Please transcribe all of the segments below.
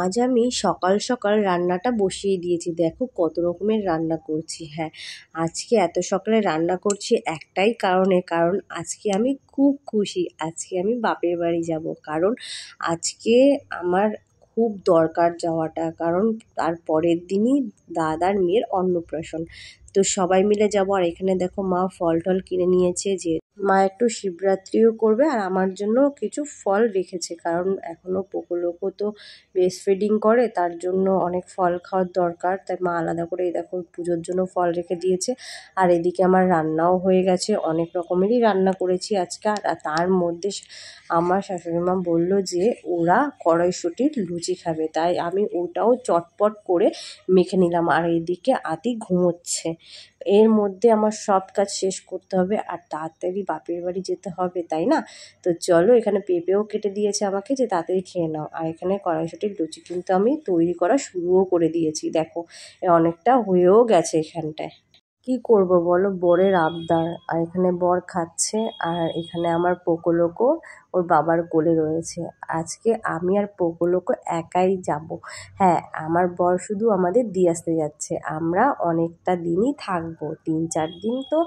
আজ আমি সকাল সকাল রান্নাটা বসিয়ে দিয়েছি। দেখো কত রকমের রান্না করছি। হ্যাঁ, আজকে এত সকালে রান্না করছি একটাই কারণে, কারণ আজকে আমি খুব খুশি। আজকে আমি বাপের বাড়ি যাব, কারণ আজকে আমার খুব দরকার যাওয়াটা, কারণ তার পরের দিনই দাদার মেয়ের অন্নপ্রাশন। তো সবাই মিলে যাব। আর এখানে দেখো মা ফল টল কিনে নিয়েছে, যে মা একটু শিবরাত্রিও করবে আর আমার জন্য কিছু ফল রেখেছে, কারণ এখনো পোকোলোকো তো ব্রেস্ট ফিডিং করে, তার জন্য অনেক ফল খাওয়ার দরকার। তাই মা আলাদা করে এই দেখো পুজোর জন্য ফল রেখে দিয়েছে। আর এদিকে আমার রান্নাও হয়ে গেছে, অনেক রকমেরই রান্না করেছি আজকে। আর তার মধ্যে আমার শাশুড়ি মা বললো যে ওরা কড়াইশুঁটির লুচি খাবে, তাই আমি ওটাও চটপট করে মেখে নিলাম। আর এদিকে আতি ঘুমোচ্ছে। এর মধ্যে আমার সব কাজ শেষ করতে হবে আর তাড়াতাড়ি বাপের বাড়ি যেতে হবে, তাই না? তো চলো, এখানে পেঁপেও কেটে দিয়েছে আমাকে যে তাড়াতাড়ি খেয়ে নাও। আর এখানে কড়াইশুঁটির লুচি কিন্তু আমি তৈরি করা শুরুও করে দিয়েছি। দেখো অনেকটা হয়েও গেছে এখানটায়। কি করব বলো, বরের আবদার। আর এখানে বর খাচ্ছে, আর এখানে আমার পোকোলোকো ওর বাবার কোলে রয়েছে। আজকে আমি আর পোকোলোকো একাই যাব। হ্যাঁ, আমার বর শুধু আমাদের দিয়ে আসতে যাচ্ছে। আমরা অনেকটা দিনই থাকবো, 3-4 দিন তো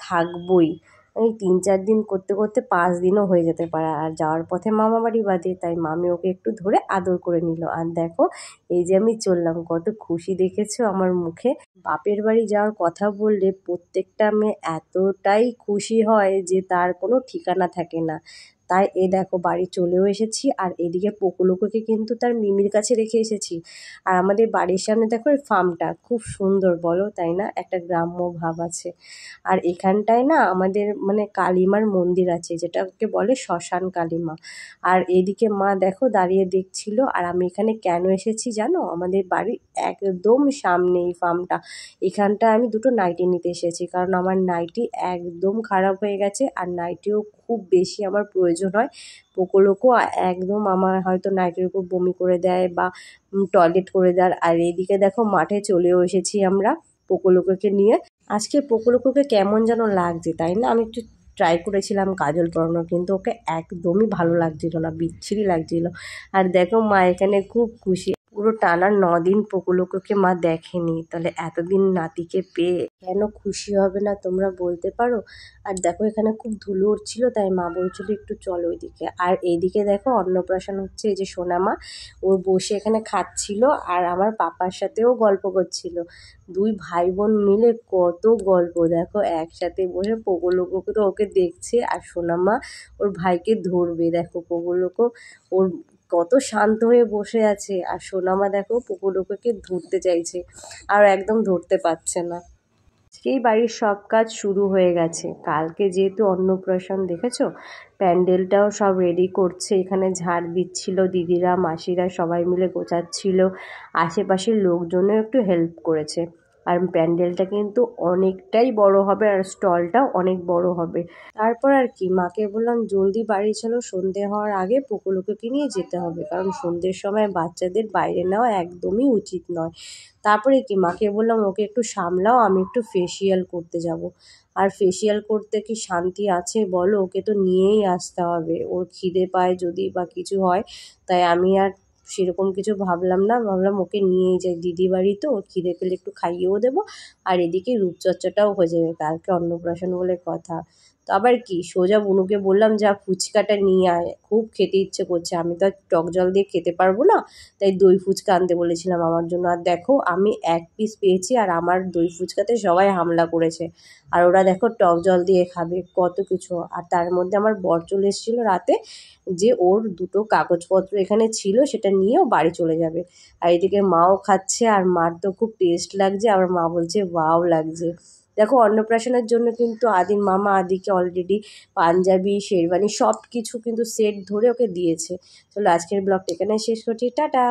থাকবই। এই 3-4 দিন করতে করতে 5 দিনও হয়ে যেতে পারে। আর যাওয়ার পথে মামা বাড়ি বাদে, তাই মামি ওকে একটু ধরে আদর করে নিল। আর দেখো এই যে আমি চললাম, কত খুশি দেখেছো আমার মুখে। বাপের বাড়ি যাওয়ার কথা বললে প্রত্যেকটা মেয়ে এতটাই খুশি হয় যে তার কোনো ঠিকানা থাকে না। তাই এই দেখো বাড়ি চলেও এসেছি। আর এদিকে পকুলোকে কিন্তু তার মিমির কাছে রেখে এসেছি। আর আমাদের বাড়ির সামনে দেখো এই ফার্মটা খুব সুন্দর, বলো তাই না? একটা গ্রাম্য ভাব আছে। আর এখানটায় না আমাদের মানে কালীমার মন্দির আছে, যেটাকে বলে শ্মশান কালীমা। আর এদিকে মা দেখো দাঁড়িয়ে দেখছিল। আর আমি এখানে কেন এসেছি জানো? আমাদের বাড়ির একদম সামনে এই ফার্মটা। এখানটা আমি দুটো নাইটি নিতে এসেছি, কারণ আমার নাইটি একদম খারাপ হয়ে গেছে। আর নাইটিও খুব বেশি আমার প্রয়োজন হয়। পোকোলোকো একদম আমার হয়তো নাইটির উপর বমি করে দেয় বা টয়লেট করে দেয়। আর এইদিকে দেখো মাঠে চলেও এসেছি আমরা পোকোলোকোকে নিয়ে। আজকে পোকোলোকোকে কেমন যেন লাগছে, তাই না? আমি একটু ট্রাই করেছিলাম কাজল পরানোর, কিন্তু ওকে একদমই ভালো লাগছিল না, বিচ্ছিরি লাগছিল। আর দেখো মা এখানে খুব খুশি। পুরো টানা 9 দিন পোকোলোকোকে মা দেখেনি, তাহলে এতদিন নাতিকে পেয়ে কেন খুশি হবে না তোমরা বলতে পারো? আর দেখো এখানে খুব ধুলো উঠছিল, তাই মা বলছিল একটু চলো ওইদিকে। আর এইদিকে দেখো অন্নপ্রাশন হচ্ছে, এই যে সোনামা ও বসে এখানে খাচ্ছিল আর আমার পাপার সাথেও গল্প করছিল। দুই ভাই বোন মিলে কত গল্প, দেখো একসাথে বসে পোকোলোকোকে তো ওকে দেখছে, আর সোনামা ওর ভাইকে ধরবে। দেখো পোকোলোকো ওর কত শান্ত হয়ে বসে আছে, আর সোনামা দেখো পোকোলোকোকে ধরতে চাইছে আর একদম ধরতে পারছে না। আজকেই বাড়ির সব কাজ শুরু হয়ে গেছে। কালকে যেহেতু অন্নপ্রাশন, দেখেছো প্যান্ডেলটাও সব রেডি করছে। এখানে ঝাড় দিচ্ছিল দিদিরা, মাসিরা সবাই মিলে গোছাচ্ছিল। আশেপাশের লোকজনও একটু হেল্প করেছে। আর প্যান্ডেলটা কিন্তু অনেকটাই বড় হবে, আর স্টলটাও অনেক বড় হবে। তারপর আর কি, মাকে বললাম জলদি বাড়ি চলো, সন্ধে হওয়ার আগে পোকোলোকে নিয়ে যেতে হবে, কারণ সন্ধ্যের সময় বাচ্চাদের বাইরে নেওয়া একদমই উচিত নয়। তারপরে কি মাকে বললাম ওকে একটু সামলাও, আমি একটু ফেসিয়াল করতে যাব। আর ফেসিয়াল করতে কি শান্তি আছে বলো? ওকে তো নিয়েই আসতে হবে, ওর খিদে পায় যদি বা কিছু হয়। তাই আমি আর সেরকম কিছু ভাবলাম না, ভাবলাম ওকে নিয়েই যাই দিদি বাড়ি, তো ওর খিদে পেলে একটু খাইয়েও দেবো। আর এদিকে রূপচর্চাটাও হয়ে যাবে, কালকে অন্নপ্রাশন বলে কথা। তো আবার কি, সোজা বুনুকে বললাম যা ফুচকাটা নিয়ে আয়, খুব খেতে ইচ্ছে করছে। আমি তো আর টক জল দিয়ে খেতে পারবো না, তাই দই ফুচকা আনতে বলেছিলাম আমার জন্য। আর দেখো আমি 1 পিস পেয়েছি, আর আমার দই ফুচকাতে সবাই হামলা করেছে। আর ওরা দেখো টক জল দিয়ে খাবে, কত কিছু। আর তার মধ্যে আমার বর চলে এসেছিলো রাতে, যে ওর দুটো কাগজপত্র এখানে ছিল, সেটা নিয়েও বাড়ি চলে যাবে। আর এদিকে মাও খাচ্ছে, আর মার তো খুব টেস্ট লাগছে, আবার মা বলছে ওয়াও লাগছে। দেখো অন্নপ্রাশনের জন্য কিন্তু আদির মামা আদিকে অলরেডি পাঞ্জাবি, শেরওয়ানি সব কিছু কিন্তু সেট ধরে ওকে দিয়েছে। চলো আজকের ব্লগটা এখানে শেষ করছি, টাটা।